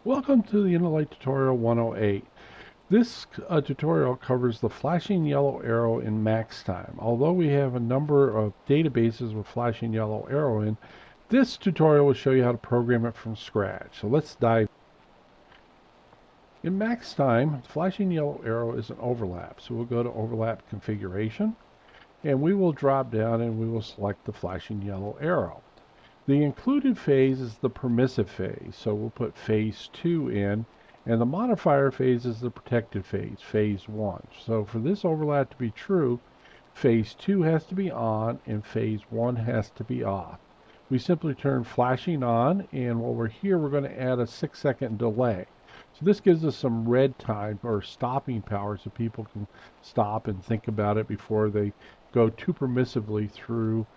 Welcome to the Intelight tutorial 108. This tutorial covers the flashing yellow arrow in max time. Although we have a number of databases with flashing yellow arrow in, this tutorial will show you how to program it from scratch. So let's dive. In max time, the flashing yellow arrow is an overlap. So we'll go to overlap configuration and we will drop down and we will select the flashing yellow arrow. The included phase is the permissive phase, so we'll put phase 2 in, and the modifier phase is the protected phase, phase 1. So for this overlap to be true, phase 2 has to be on and phase 1 has to be off. We simply turn flashing on, and while we're here, we're going to add a 6-second delay. So this gives us some red time or stopping power so people can stop and think about it before they go too permissively through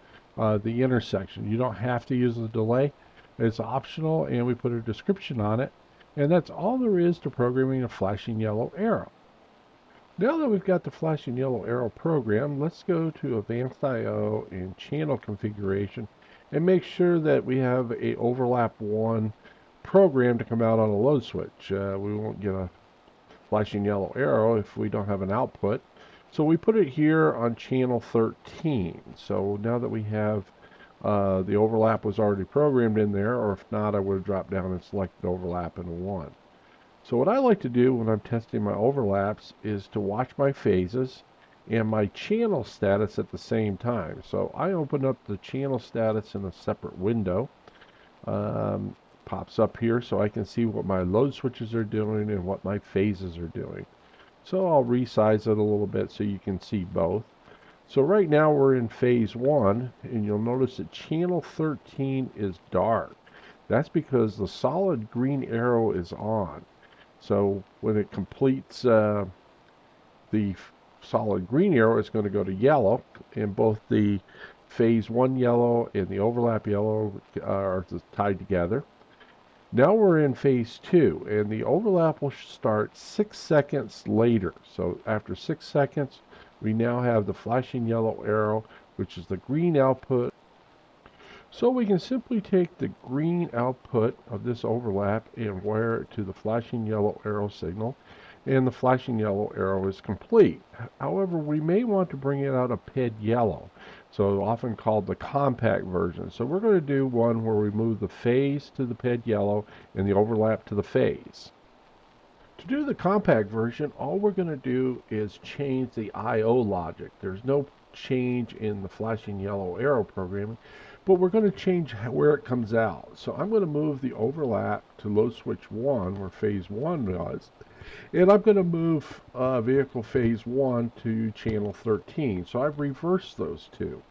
the intersection. You don't have to use the delay. It's optional, and we put a description on it. And that's all there is to programming a flashing yellow arrow. Now that we've got the flashing yellow arrow program, let's go to Advanced I/O and channel configuration and make sure that we have a overlap 1 program to come out on a load switch. We won't get a flashing yellow arrow if we don't have an output. So we put it here on channel 13. So now that we have the overlap was already programmed in there, or if not, I would have dropped down and selected overlap in a 1. So what I like to do when I'm testing my overlaps is to watch my phases and my channel status at the same time. So I open up the channel status in a separate window. Pops up here so I can see what my load switches are doing and what my phases are doing. So I'll resize it a little bit so you can see both. So right now we're in phase 1, and you'll notice that channel 13 is dark. That's because the solid green arrow is on. So when it completes the solid green arrow, it's going to go to yellow, and both the phase 1 yellow and the overlap yellow are tied together. Now we're in phase 2, and the overlap will start 6 seconds later. So after 6 seconds, we now have the flashing yellow arrow, which is the green output. So we can simply take the green output of this overlap and wire it to the flashing yellow arrow signal, and the flashing yellow arrow is complete. However, we may want to bring it out a PED yellow, so often called the compact version. So we're going to do one where we move the phase to the PED yellow and the overlap to the phase. To do the compact version, all we're going to do is change the I/O logic. There's no change in the flashing yellow arrow programming, but we're going to change where it comes out. So I'm going to move the overlap to load switch 1, where phase 1 was, and I'm going to move vehicle phase 1 to channel 13. So I've reversed those two.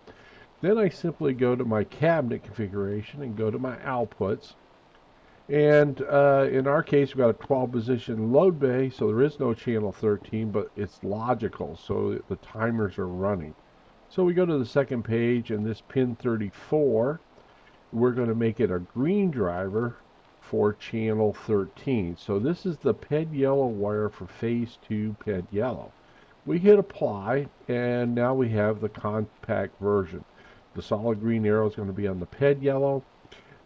Then I simply go to my cabinet configuration and go to my outputs. And in our case, we've got a 12 position load bay, so there is no channel 13, but it's logical, so the timers are running. So we go to the second page, and this pin 34, we're going to make it a green driver for channel 13. So this is the PED yellow wire for phase 2 PED yellow. We hit apply, and now we have the compact version. The solid green arrow is going to be on the PED yellow,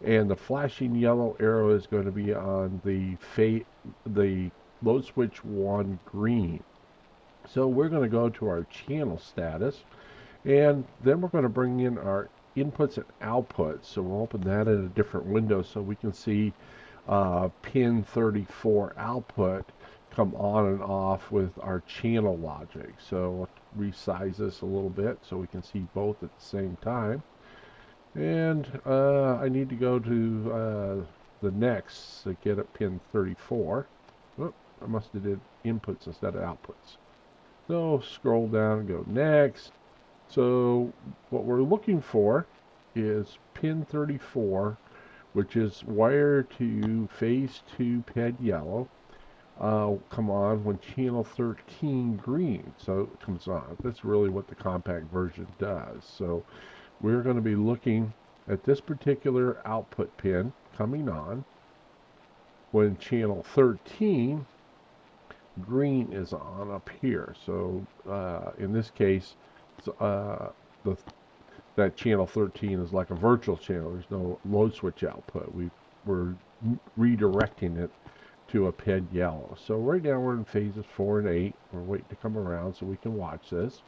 and the flashing yellow arrow is going to be on the load switch 1 green. So we're going to go to our channel status, and then we're going to bring in our inputs and outputs. So we'll open that in a different window so we can see pin 34 output come on and off with our channel logic. So we'll resize this a little bit so we can see both at the same time. And I need to go to the next to get at pin 34. Oh, I must have did inputs instead of outputs. So scroll down and go next. So what we're looking for is pin 34, which is wired to phase 2 PED yellow. Come on when channel 13 green, so it comes on. That's really what the compact version does. So we're going to be looking at this particular output pin coming on when channel 13 green is on up here. So in this case, that channel 13 is like a virtual channel. There's no load switch output. We're redirecting it to a PED yellow. So right now we're in phases 4 and 8. We're waiting to come around so we can watch this.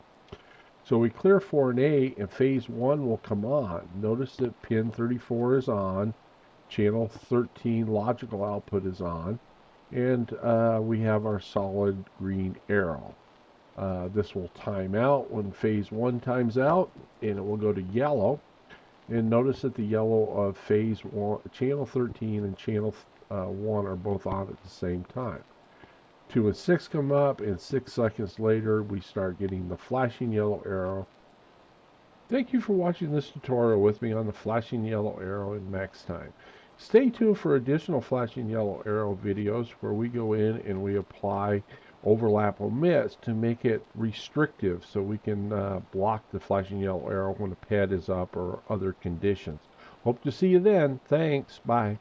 So we clear 4 and 8, and phase 1 will come on. Notice that pin 34 is on, channel 13 logical output is on, and we have our solid green arrow. This will time out when phase 1 times out, and it will go to yellow. And notice that the yellow of phase 1, channel 13 and channel 1 are both on at the same time. 2 and 6 come up, and 6 seconds later we start getting the flashing yellow arrow. Thank you for watching this tutorial with me on the flashing yellow arrow in max time. Stay tuned for additional flashing yellow arrow videos where we go in and we apply overlap omits to make it restrictive so we can block the flashing yellow arrow when the pad is up or other conditions. Hope to see you then. Thanks. Bye.